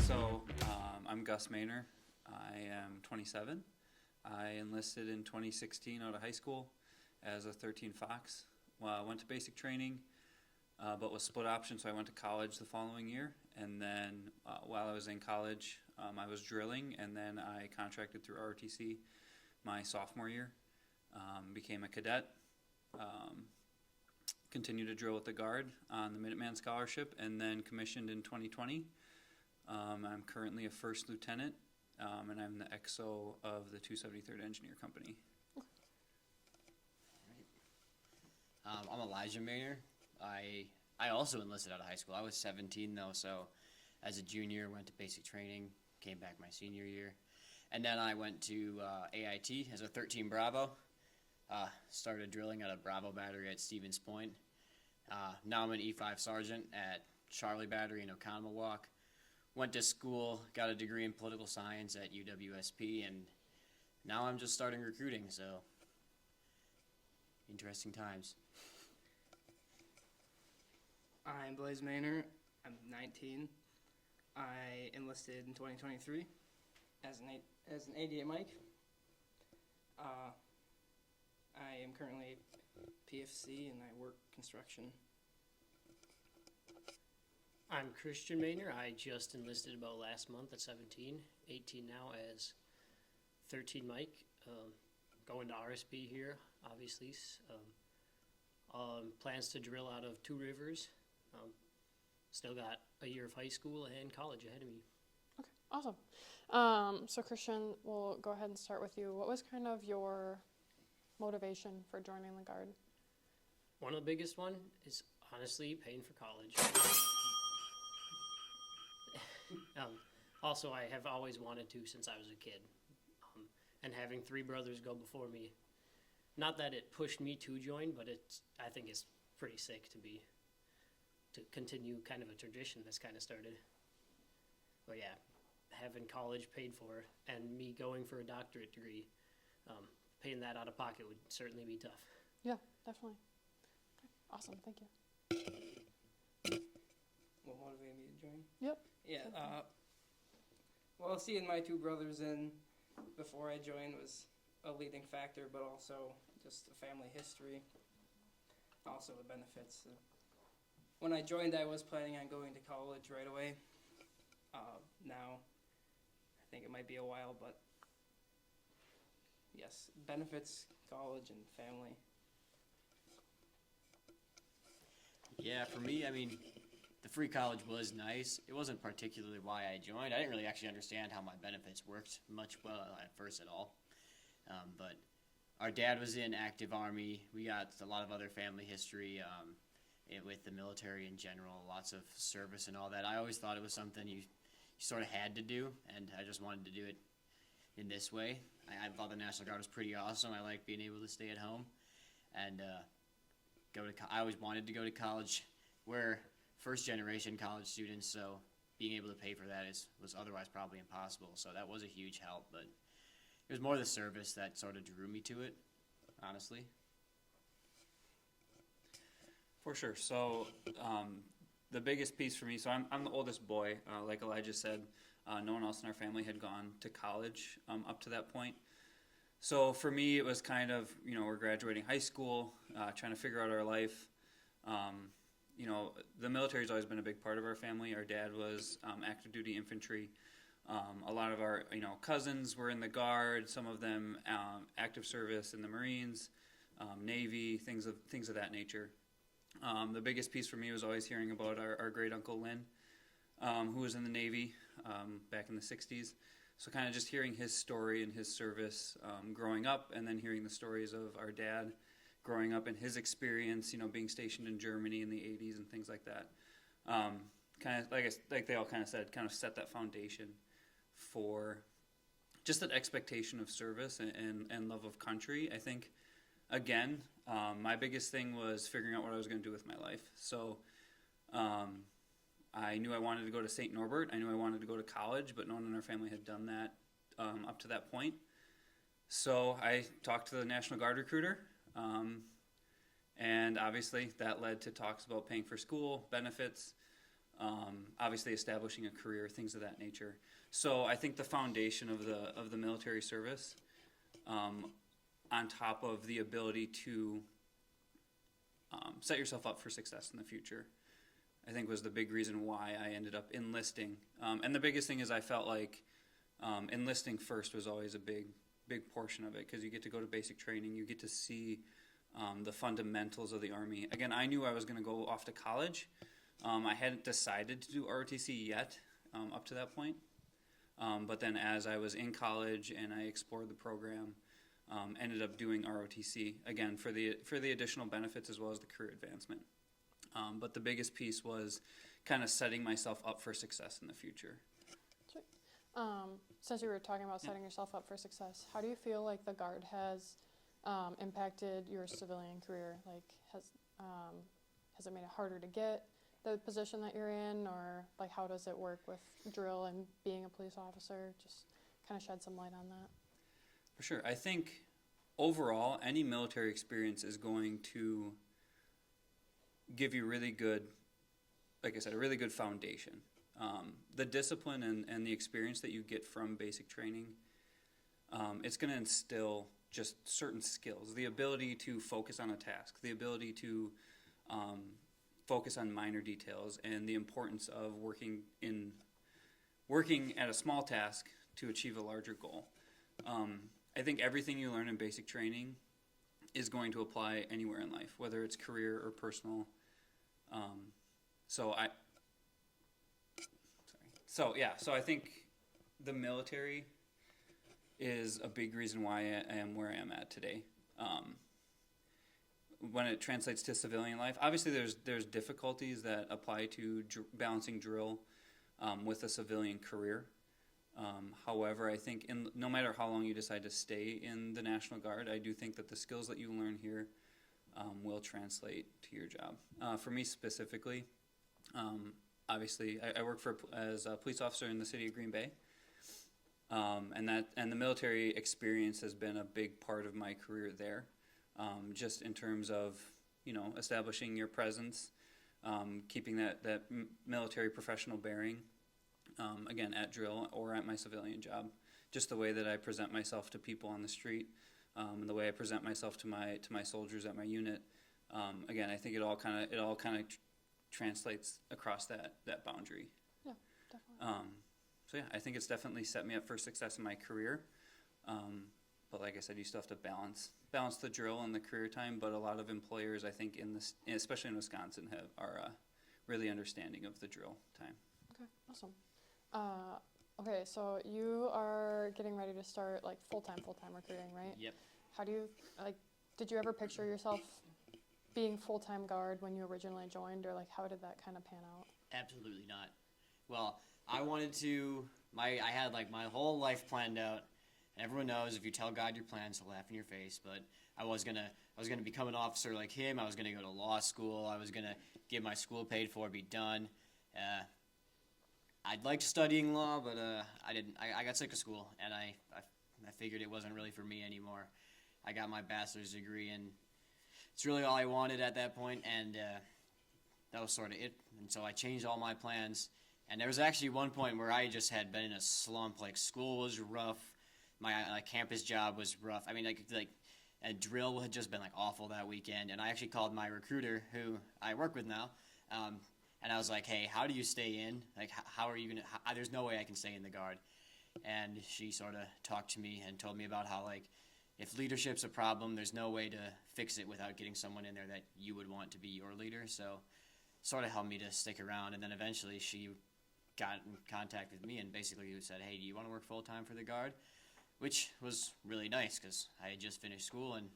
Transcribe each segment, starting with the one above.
So, I'm Gus Mahner. I am 27. I enlisted in 2016 out of high school as a 13 Fox. Well, I went to basic training, but was split option, so I went to college the following year. And then while I was in college, I was drilling, and then I contracted through ROTC my sophomore year, became a cadet, continued to drill with the Guard on the Minuteman Scholarship, and then commissioned in 2020. I'm currently a first lieutenant, and I'm the XO of the 273rd Engineer Company. I'm Elijah Mahner. I also enlisted out of high school. I was 17 though, so as a junior went to basic training, came back my senior year, and then I went to AIT as a 13 Bravo. Started drilling at a Bravo battery at Stevens Point. Now I'm an E5 sergeant at Charlie Battery in Oconomowoc. Went to school, got a degree in political science at UWSP, and now I'm just starting recruiting, so interesting times. I'm Blaise Mahner. I'm 19. I enlisted in 2023 as an 88 Mike. I am currently PFC and I work construction. I'm Christian Mahner. I just enlisted about last month at 17, 18 now as 13 Mike. Going to RSB here, obviously. Plans to drill out of Two Rivers. Still got a year of high school and college ahead of me. Okay, awesome. So Christian, we'll go ahead and start with you. What was kind of your motivation for joining the Guard? One of the biggest one is honestly paying for college. Also, I have always wanted to since I was a kid. And having three brothers go before me, not that it pushed me to join, but I think it's pretty sick to continue kind of a tradition that's kind of started. But yeah, having college paid for and me going for a doctorate degree, paying that out of pocket would certainly be tough. Yeah, definitely. Okay, awesome, thank you. What motivated me to join? Yep. Yeah. Well, seeing my two brothers in before I joined was a leading factor, but also just the family history, also the benefits. When I joined, I was planning on going to college right away. Now, I think it might be a while, but yes, benefits, college, and family. Yeah, for me, I mean, the free college was nice. It wasn't particularly why I joined. I didn't really actually understand how my benefits worked much at first at all. But our dad was in active Army. We got a lot of other family history with the military in general, lots of service and all that. I always thought it was something you sort of had to do, and I just wanted to do it in this way. I thought the National Guard was pretty awesome. I like being able to stay at home and I always wanted to go to college. We're first-generation college students, so being able to pay for that was otherwise probably impossible. So that was a huge help, but it was more the service that sort of drew me to it, honestly. For sure. So the biggest piece for me, so I'm the oldest boy. Like Elijah said, no one else in our family had gone to college up to that point. So for me, it was kind of, we're graduating high school, trying to figure out our life. The military's always been a big part of our family. Our dad was active duty infantry. A lot of our, cousins were in the Guard. Some of them active service in the Marines, Navy, things of that nature. The biggest piece for me was always hearing about our great uncle Lynn, who was in the Navy back in the 60s. So kind of just hearing his story and his service growing up, and then hearing the stories of our dad growing up and his experience, being stationed in Germany in the 80s and things like that. Kind of like they all kind of said, kind of set that foundation for just that expectation of service and love of country. I think, again, my biggest thing was figuring out what I was going to do with my life. So I knew I wanted to go to St. Norbert. I knew I wanted to go to college, but no one in our family had done that up to that point. So I talked to the National Guard recruiter, and obviously that led to talks about paying for school, benefits, obviously establishing a career, things of that nature. So I think the foundation of the military service, on top of the ability to set yourself up for success in the future, I think was the big reason why I ended up enlisting. And the biggest thing is I felt like enlisting first was always a big portion of it, because you get to go to basic training, you get to see the fundamentals of the Army. Again, I knew I was going to go off to college. I hadn't decided to do ROTC yet up to that point. But then as I was in college and I explored the program, ended up doing ROTC, again, for the additional benefits as well as the career advancement. But the biggest piece was kind of setting myself up for success in the future. Sweet. Since you were talking about setting yourself up for success, how do you feel like the Guard has impacted your civilian career? Like, has it made it harder to get the position that you're in, or like how does it work with drill and being a police officer? Just kind of shed some light on that. For sure. I think overall, any military experience is going to give you really good, like I said, a really good foundation. The discipline and the experience that you get from basic training, it's going to instill just certain skills, the ability to focus on a task, the ability to focus on minor details, and the importance of working at a small task to achieve a larger goal. I think everything you learn in basic training is going to apply anywhere in life, whether it's career or personal. So I think the military is a big reason why I am where I am at today. When it translates to civilian life, obviously there's difficulties that apply to balancing drill with a civilian career. However, I think no matter how long you decide to stay in the National Guard, I do think that the skills that you learn here will translate to your job. For me specifically, obviously I work as a police officer in the city of Green Bay, and the military experience has been a big part of my career there. Just in terms of, establishing your presence, keeping that military professional bearing, again, at drill or at my civilian job. Just the way that I present myself to people on the street, and the way I present myself to my soldiers at my unit. Again, I think it all kind of translates across that boundary. Yeah, definitely. So yeah, I think it's definitely set me up for success in my career. But like I said, you still have to balance the drill and the career time. But a lot of employers, I think, especially in Wisconsin, are really understanding of the drill time. Okay, awesome. Okay, so you are getting ready to start like full-time recruiting, right? Yep. How do you, did you ever picture yourself being full-time Guard when you originally joined, or like how did that kind of pan out? Absolutely not. Well, I wanted to, I had like my whole life planned out. Everyone knows if you tell God your plans, he'll laugh in your face. But I was gonna become an officer like him. I was gonna go to law school. I was gonna get my school paid for, be done. I'd liked studying law, but I didn't. I got sick of school, and I figured it wasn't really for me anymore. I got my bachelor's degree, and it's really all I wanted at that point, and that was sort of it. And so I changed all my plans. And there was actually one point where I just had been in a slump. Like, school was rough. My campus job was rough. I mean, and drill had just been like awful that weekend. And I actually called my recruiter, who I work with now, and I was like, "Hey, how do you stay in? Like, how are you gonna? There's no way I can stay in the Guard." And she sort of talked to me and told me about how, like, if leadership's a problem, there's no way to fix it without getting someone in there that you would want to be your leader. So, sort of helped me to stick around. And then eventually, she got in contact with me and basically said, "Hey, do you want to work full time for the Guard?" Which was really nice because I had just finished school and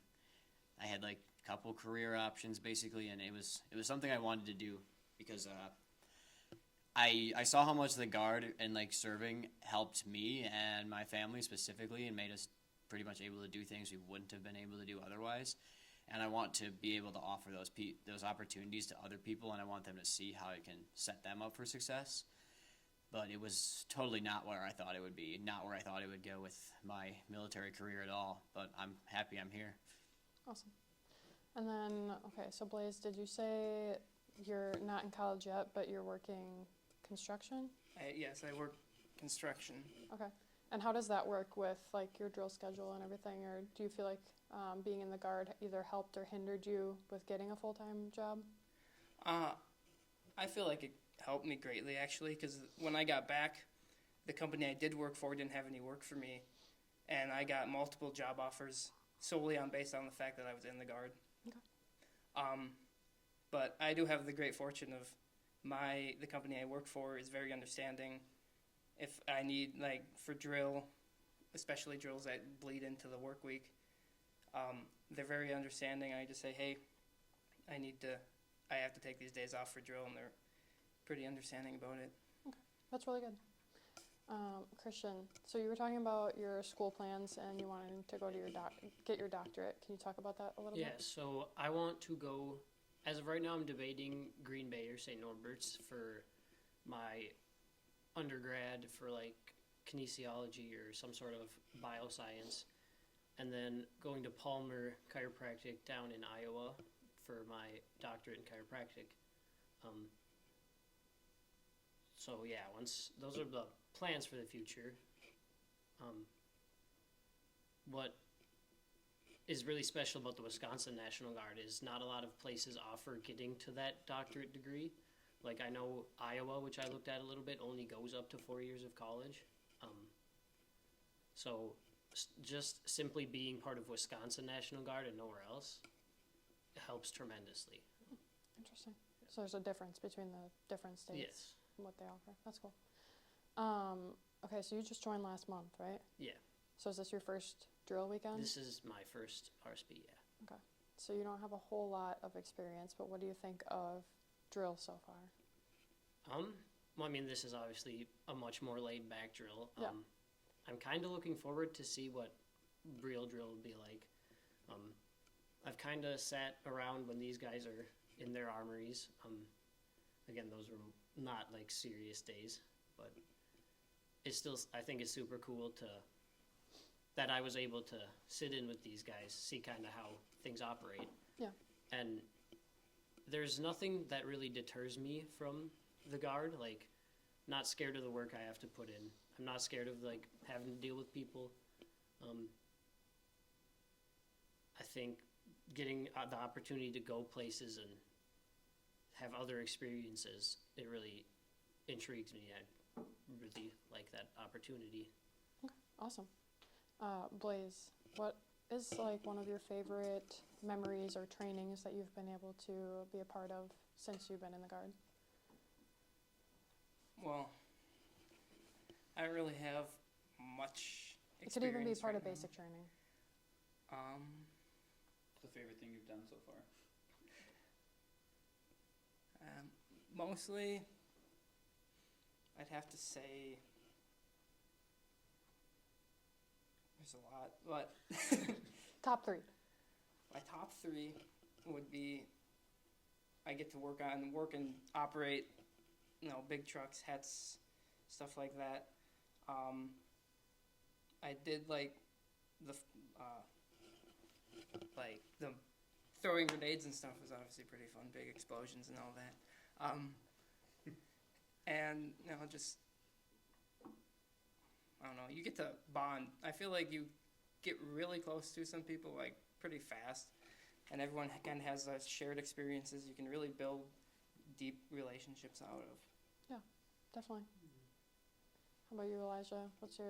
I had like a couple career options basically, and it was something I wanted to do because I saw how much the Guard and like serving helped me and my family specifically and made us pretty much able to do things we wouldn't have been able to do otherwise. And I want to be able to offer those opportunities to other people, and I want them to see how it can set them up for success. but it was totally not where I thought it would be, not where I thought it would go with my military career at all, but I'm happy I'm here. Awesome. And then, okay, so Blaise, did you say you're not in college yet, but you're working construction? Yes, I work construction. Okay. And how does that work with like your drill schedule and everything, or do you feel like being in the Guard either helped or hindered you with getting a full-time job? I feel like it helped me greatly, actually, because when I got back, the company I did work for didn't have any work for me, and I got multiple job offers solely based on the fact that I was in the Guard. Okay. But I do have the great fortune of the company I work for is very understanding. If I need, like, for drill, especially drills that bleed into the work week, they're very understanding. I just say, hey, I have to take these days off for drill, and they're pretty understanding about it. That's really good. Christian, so you were talking about your school plans and you wanted to go to get your doctorate. Can you talk about that a little Yeah, bit? so I want to go, as of right now, I'm debating Green Bay or St. Norbert's for my undergrad for like kinesiology or some sort of bioscience, and then going to Palmer Chiropractic down in Iowa for my doctorate in chiropractic. So yeah, once those are the plans for the future. What is really special about the Wisconsin National Guard is not a lot of places offer getting to that doctorate degree. Like I know Iowa, which I looked at a little bit, only goes up to 4 years of college. So just simply being part of Wisconsin National Guard and nowhere else helps tremendously. Interesting. So there's a difference between the different states Yes. and what they offer. That's cool. Okay, so you just joined last month, right? Yeah. So is this your first drill weekend? This is my first RSP, yeah. So you don't have a whole lot of experience, but what do you think of drill so far? Well, I mean, this is obviously a much more laid back drill. Yeah. I'm kind of looking forward to see what real drill would be like. I've kind of sat around when these guys are in their armories. Again, those were not like serious days, but it's still, I think it's super cool that I was able to sit in with these guys, see kind of how things operate. Yeah. And there's nothing that really deters me from the Guard, like not scared of the work I have to put in. I'm not scared of like having to deal with people. I think getting the opportunity to go places and have other experiences, it really intrigues me. I really like that opportunity. Awesome. Blaise, what is like one of your favorite memories or trainings that you've been able to be a part of since you've been in the Guard? Well, I don't really have much It could even be experience part right of now. basic training. What's the favorite thing you've done so far? Mostly, I'd have to say there's a lot, but Top 3. my top 3 would be I get to work and operate, big trucks, hets, stuff like that. I did like the throwing grenades and stuff was obviously pretty fun, big explosions and all that. And just I don't know, you get to bond. I feel like you get really close to some people like pretty fast, and everyone kind of has those shared experiences. You can really build deep relationships out of. Definitely. How about you, Elijah? What's your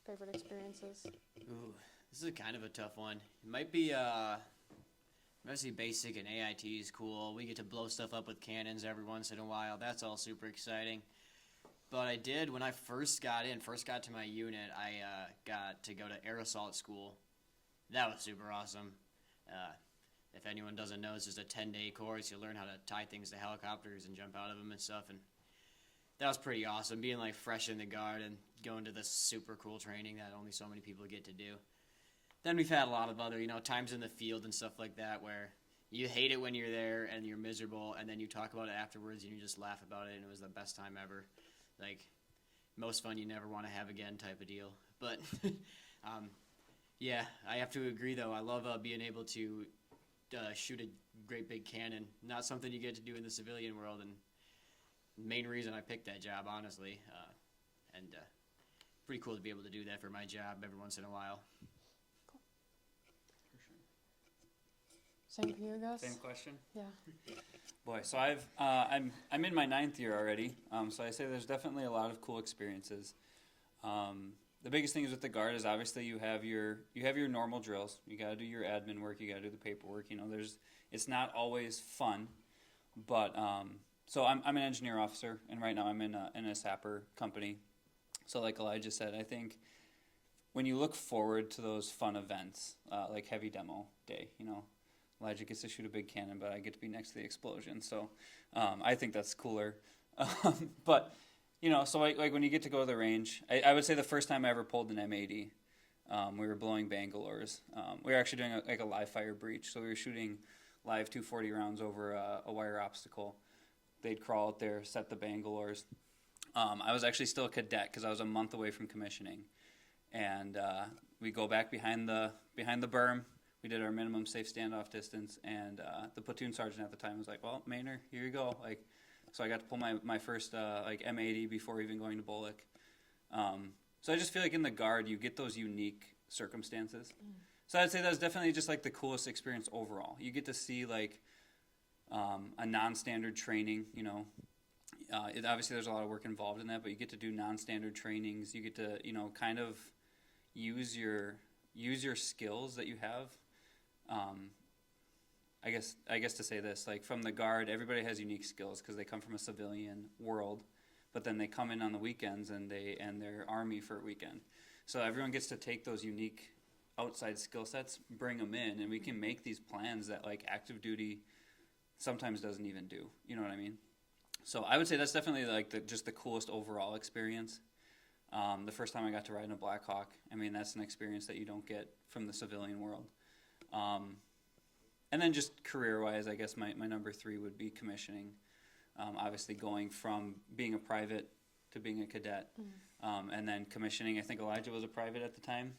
favorite experiences? Ooh, this is kind of a tough one. It might be mostly basic and AIT is cool. We get to blow stuff up with cannons every once in a while. That's all super exciting. But I did, when I first got to my unit, I got to go to air assault school. That was super awesome. If anyone doesn't know, it's just a 10-day course. You'll learn how to tie things to helicopters and jump out of them and stuff. And that was pretty awesome, being like fresh in the Guard and going to this super cool training that only so many people get to do. Then we've had a lot of other, times in the field and stuff like that where you hate it when you're there and you're miserable, and then you talk about it afterwards and you just laugh about it, and it was the best time ever. Like, most fun you never want to have again type of deal. But yeah, I have to agree though. I love being able to shoot a great big cannon. Not something you get to do in the civilian world, and main reason I picked that job, honestly. And pretty cool to be able to do that for my job every once in a while. Same for you, Gus? Same question. Yeah. Boy, so I'm in my 9th year already. So I say there's definitely a lot of cool experiences. The biggest thing is with the Guard is obviously you have your normal drills. You got to do your admin work. You got to do the paperwork. It's not always fun, but so I'm an engineer officer, and right now I'm in a sapper company. So like Elijah said, I think when you look forward to those fun events, like heavy demo day, Elijah gets to shoot a big cannon, but I get to be next to the explosion. So I think that's cooler. But, so like when you get to go to the range, I would say the first time I ever pulled an M80, we were blowing Bangalores. We were actually doing a live fire breach. So we were shooting live 240 rounds over a wire obstacle. They'd crawl out there, set the Bangalores. I was actually still a cadet because I was a month away from commissioning. And we go back behind the berm. We did our minimum safe standoff distance, and the platoon sergeant at the time was like, "Well, Mahner, here you go." So I got to pull my first M80 before even going to Bullock. So I just feel like in the Guard you get those unique circumstances. So I'd say that's definitely just like the coolest experience overall. You get to see a non-standard training. Obviously there's a lot of work involved in that, but you get to do non-standard trainings. You get to kind of use your skills that you have. I guess to say this, like from the Guard, everybody has unique skills because they come from a civilian world, but then they come in on the weekends and they're Army for a weekend. So everyone gets to take those unique outside skill sets, bring them in, and we can make these plans that like active duty sometimes doesn't even do. You know what I mean? So I would say that's definitely like just the coolest overall experience. The first time I got to ride in a Black Hawk, that's an experience that you don't get from the civilian world. And then just career-wise, I guess my number 3 would be commissioning. Obviously going from being a private to being a cadet. And then commissioning, I think Elijah was a private at the time.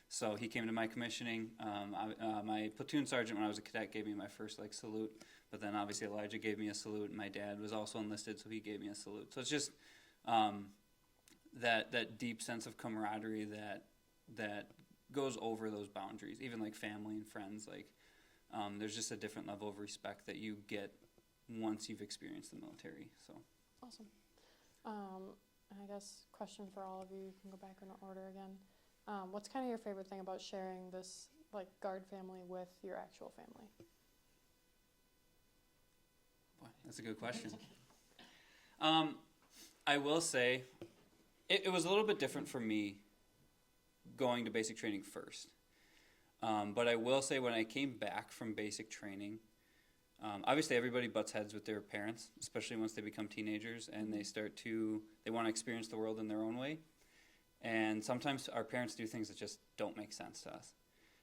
So he came to my commissioning. My platoon sergeant when I was a cadet gave me my first salute. But then obviously Elijah gave me a salute, and my dad was also enlisted, so he gave me a salute. So it's just that deep sense of camaraderie that goes over those boundaries, even like family and friends. There's just a different level of respect that you get once you've experienced the military. So Awesome. I guess question for all of you. You can go back in order again. What's kind of your favorite thing about sharing this Guard family with your actual family? Boy, that's a good question. I will say it was a little bit different for me going to basic training first. But I will say when I came back from basic training, obviously everybody butts heads with their parents, especially once they become teenagers and they want to experience the world in their own way. And sometimes our parents do things that just don't make sense to us.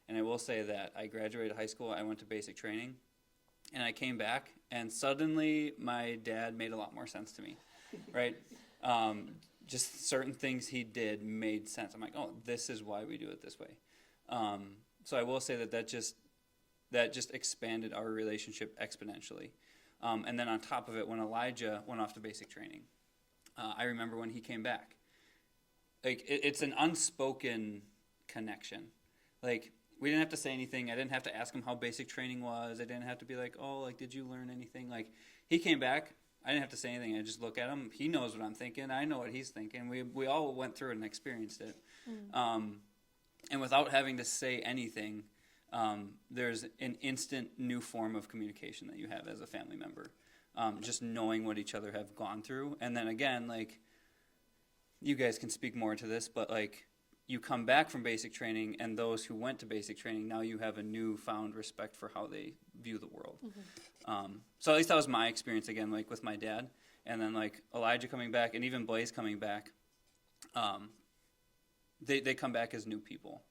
And I will say that I graduated high school, I went to basic training, and I came back, and suddenly my dad made a lot more sense to me, right? Just certain things he did made sense. I'm like, oh, this is why we do it this way. So I will say that just expanded our relationship exponentially. And then on top of it, when Elijah went off to basic training, I remember when he came back. It's an unspoken connection. We didn't have to say anything. I didn't have to ask him how basic training was. I didn't have to be like, oh, did you learn anything? He came back. I didn't have to say anything. I just look at him. He knows what I'm thinking. I know what he's thinking. We all went through it and experienced it. And without having to say anything, there's an instant new form of communication that you have as a family member. Just knowing what each other have gone through. And then again, you guys can speak more to this, but you come back from basic training, and those who went to basic training, now you have a newfound respect for how they view the world. So at least that was my experience again, with my dad. And then Elijah coming back, and even Blaise coming back, they come back as new people.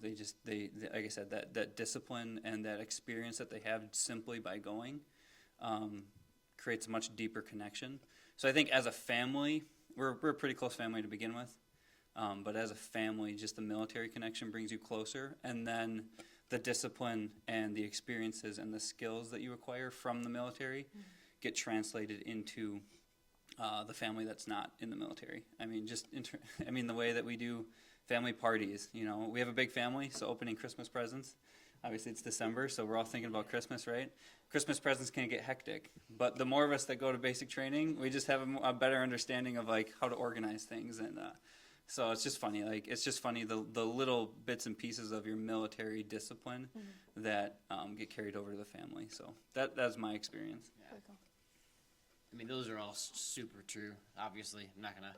They like I said, that discipline and that experience that they have simply by going creates a much deeper connection. So I think as a family, we're a pretty close family to begin with. But as a family, just the military connection brings you closer, and then the discipline and the experiences and the skills that you acquire from the military get translated into the family that's not in the military. I mean, the way that we do family parties, you know, we have a big family, so opening Christmas presents, obviously it's December, so we're all thinking about Christmas, right? Christmas presents can get hectic, but the more of us that go to basic training, we just have a better understanding of like how to organize things, and so it's just funny. Like, it's just funny the little bits and pieces of your military discipline that get carried over to the family. So that's my experience. Very cool. I mean, those are all super true. Obviously, I'm not gonna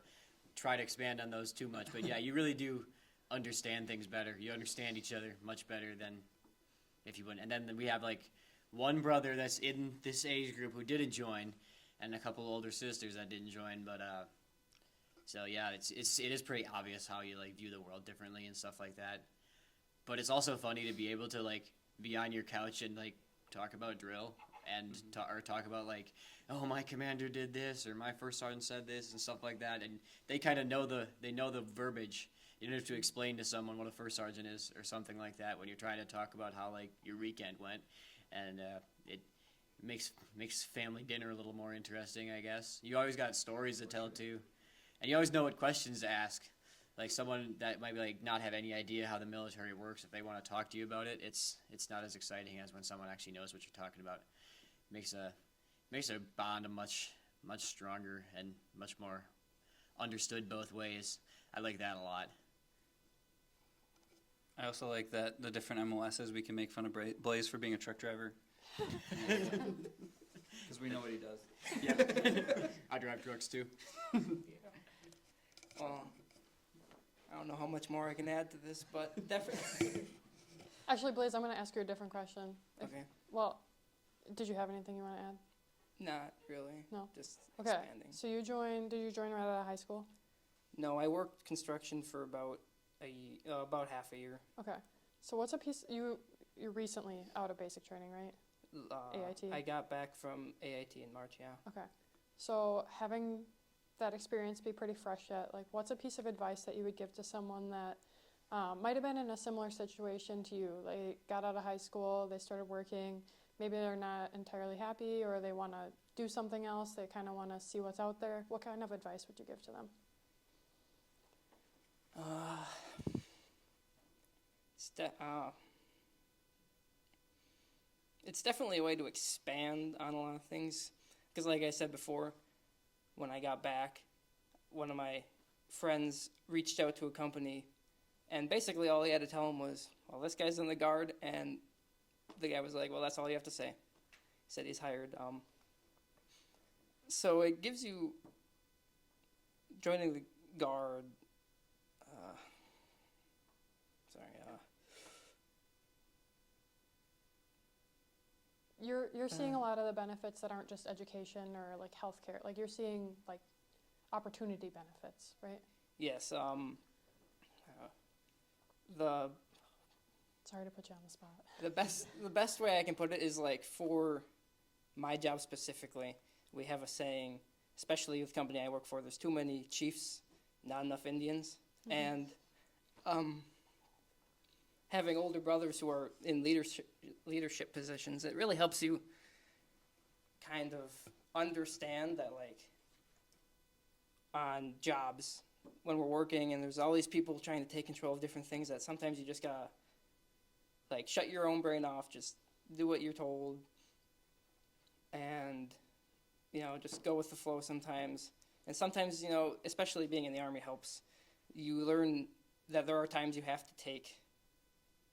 try to expand on those too much, but yeah, you really do understand things better. You understand each other much better than if you wouldn't. And then we have like one brother that's in this age group who didn't join, and a couple older sisters that didn't join. But so yeah, it is pretty obvious how you like view the world differently and stuff like that. But it's also funny to be able to like be on your couch and like talk about drill and talk about like, oh, my commander did this, or my first sergeant said this, and stuff like that. And they kind of know the verbiage. You don't have to explain to someone what a first sergeant is or something like that when you're trying to talk about how like your weekend went, and it makes family dinner a little more interesting, I guess. You always got stories to tell too, and you always know what questions to ask. Like someone that might like not have any idea how the military works, if they want to talk to you about it, it's not as exciting as when someone actually knows what you're talking about. Makes a bond a much stronger and much more understood both ways. I like that a lot. I also like that the different MOSs, we can make fun of Blaise for being a truck driver. Because we know what he does. Yeah. I drive trucks too. Well, I don't know how much more I can add to this, but definitely. Actually, Blaise, I'm going to ask you a different question. Okay. Well, did you have anything you want to add? Not really. No? Just Okay. expanding. So did you join right out of high school? No, I worked construction for about about half a year. Okay. So what's a piece, you're recently out of basic training, right? AIT? I got back from AIT in March, yeah. Okay. So having that experience be pretty fresh yet, like what's a piece of advice that you would give to someone that might have been in a similar situation to you? They got out of high school, they started working, maybe they're not entirely happy, or they want to do something else, they kind of want to see what's out there. What kind of advice would you give to them? It's definitely a way to expand on a lot of things. Because like I said before, when I got back, one of my friends reached out to a company, and basically all he had to tell him was, well, this guy's in the Guard, and the guy was like, well, that's all you have to say. He said he's hired. So it gives you, joining the Guard, You're seeing a lot of the benefits that aren't just education or like healthcare. Like you're seeing like opportunity benefits, right? yes, Sorry to put you on the spot. the best way I can put it is like for my job specifically, we have a saying, especially with the company I work for, there's too many chiefs, not enough Indians. And having older brothers who are in leadership positions, it really helps you kind of understand that, like, on jobs, when we're working and there's all these people trying to take control of different things, that sometimes you just gotta, like, shut your own brain off, just do what you're told, and, you know, just go with the flow sometimes. And sometimes, you know, especially being in the Army helps. You learn that there are times you have to take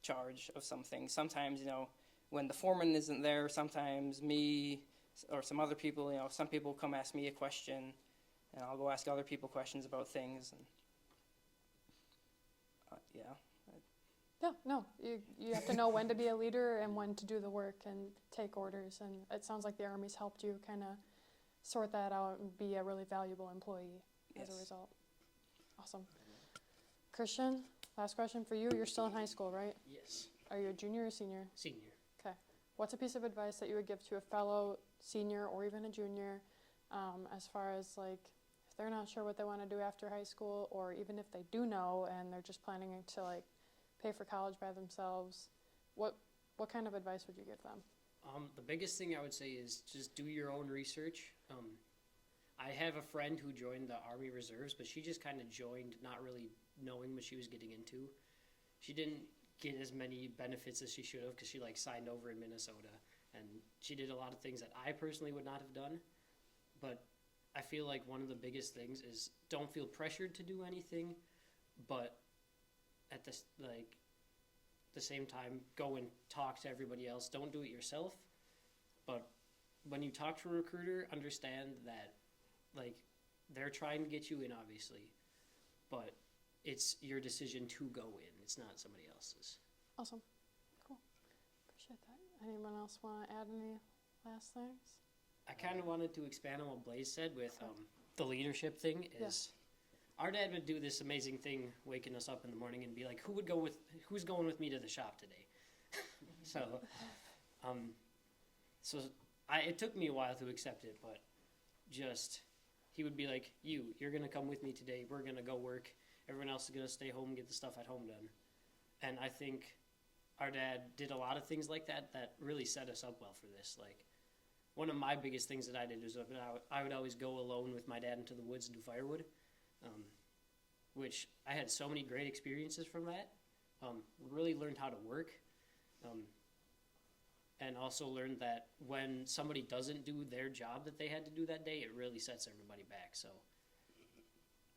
charge of something. Sometimes, you know, when the foreman isn't there, sometimes me or some other people, you know, some people come ask me a question, and I'll go ask other people questions about things. And yeah. Yeah, no, you have to know when to be a leader and when to do the work and take orders. And it sounds like the Army's helped you kind of sort that out and be a really valuable employee as a result. Awesome. Christian, last question for you. You're still in high school, right? Yes, Are you a junior or senior? senior. Okay. What's a piece of advice that you would give to a fellow senior or even a junior as far as like if they're not sure what they want to do after high school, or even if they do know and they're just planning to like pay for college by themselves, what kind of advice would you give them? The biggest thing I would say is just do your own research. I have a friend who joined the Army Reserves, but she just kind of joined not really knowing what she was getting into. She didn't get as many benefits as she should have because she like signed over in Minnesota, and she did a lot of things that I personally would not have done. But I feel like one of the biggest things is don't feel pressured to do anything, but at the same time, go and talk to everybody else. Don't do it yourself, but when you talk to a recruiter, understand that like they're trying to get you in, obviously, but it's your decision to go in. It's not somebody else's. Awesome. Cool. Appreciate that. Anyone else want to add any last things? I kind of wanted to expand on what Blaise said with the leadership thing. Is our dad would do this amazing thing, waking us up in the morning and be like, who's going with me to the shop today? It took me a while to accept it, but just he would be like, you're gonna come with me today. We're gonna go work. Everyone else is gonna stay home and get the stuff at home done. And I think our dad did a lot of things like that really set us up well for this. Like, one of my biggest things that I did was I would always go alone with my dad into the woods and do firewood, which I had so many great experiences from that. Really learned how to work, and also learned that when somebody doesn't do their job that they had to do that day, it really sets everybody back. So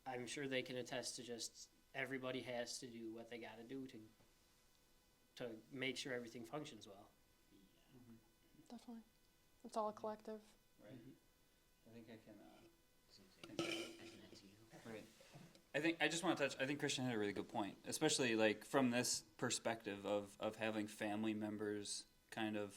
I'm sure they can attest to just everybody has to do what they got to do to make sure everything functions well. Definitely. It's all collective. Right. I think I can. Right. I just want to touch. I think Christian had a really good point, especially like from this perspective of having family members kind of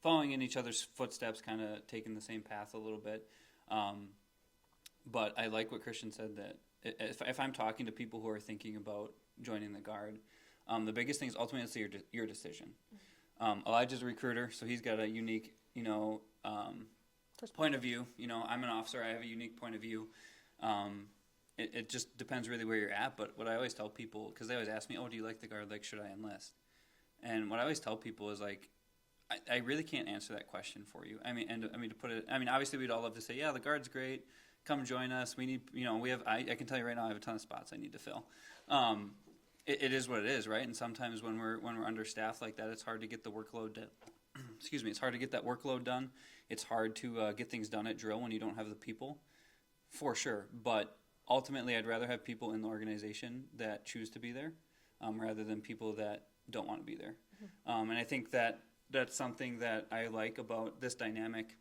following in each other's footsteps, kind of taking the same path a little bit. But I like what Christian said, that if I'm talking to people who are thinking about joining the Guard, the biggest thing is ultimately it's your decision. Elijah's a recruiter, so he's got a unique, point of view. I'm an officer. I have a unique point of view. It just depends really where you're at. But what I always tell people, because they always ask me, "Oh, do you like the Guard? Like, should I enlist?" And what I always tell people is like, I really can't answer that question for you. To put it, obviously we'd all love to say, yeah, the Guard's great. Come join us. We need, I can tell you right now, I have a ton of spots I need to fill. It is what it is, right? And sometimes when we're understaffed like that, it's hard to get the workload done. Excuse me, it's hard to get that workload done. It's hard to get things done at drill when you don't have the people, for sure. But ultimately, I'd rather have people in the organization that choose to be there, rather than people that don't want to be there. And I think that's something that I like about this dynamic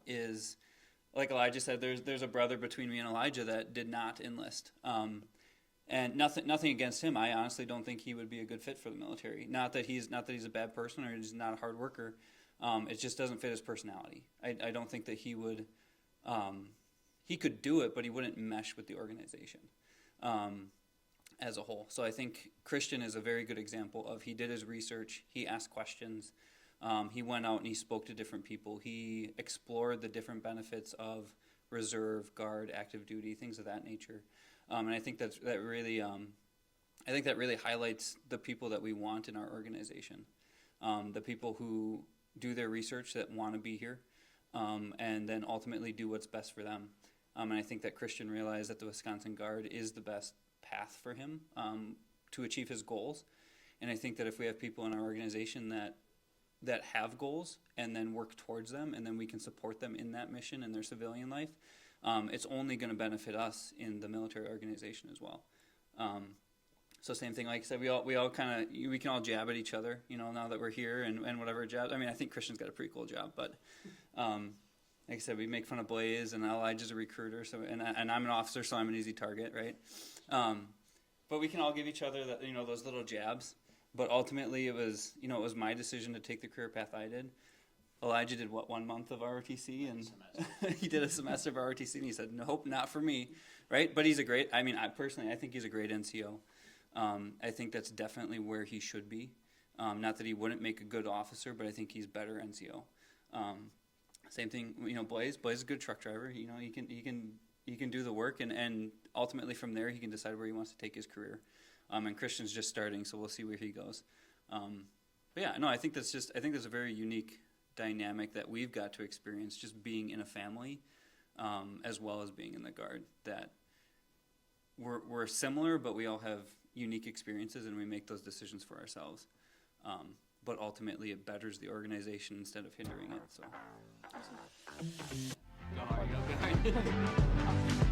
is, like Elijah said, there's a brother between me and Elijah that did not enlist. And nothing against him. I honestly don't think he would be a good fit for the military. Not that he's a bad person or he's not a hard worker. It just doesn't fit his personality. I don't think that he would. He could do it, but he wouldn't mesh with the organization as a whole. So I think Christian is a very good example of, he did his research. He asked questions. He went out and he spoke to different people. He explored the different benefits of reserve, Guard, active duty, things of that nature. And I think that really highlights the people that we want in our organization, the people who do their research, that want to be here, and then ultimately do what's best for them. And I think that Christian realized that the Wisconsin Guard is the best path for him to achieve his goals. And I think that if we have people in our organization that have goals and then work towards them, and then we can support them in that mission in their civilian life, it's only going to benefit us in the military organization as well. So same thing, like I said, we can all jab at each other, now that we're here and whatever jab. I think Christian's got a pretty cool job, but like I said, we make fun of Blaise, and Elijah's a recruiter, so and I'm an officer, so I'm an easy target, right? But we can all give each other those little jabs. But ultimately, it was my decision to take the career path I did. Elijah did 1 month of ROTC, and he did a semester of ROTC, and he said, "Nope, not for me," right? But he's a great. I think he's a great NCO. I think that's definitely where he should be. Not that he wouldn't make a good officer, but I think he's better NCO. Same thing, Blaise is a good truck driver. He do the work, and ultimately from there he can decide where he wants to take his career. And Christian's just starting, so we'll see where he goes. But yeah, no, I think that's a very unique dynamic that we've got to experience, just being in a family, as well as being in the Guard. That we're similar, but we all have unique experiences, and we make those decisions for ourselves. But ultimately, it betters the organization instead of hindering it. So. Go hard, go hard.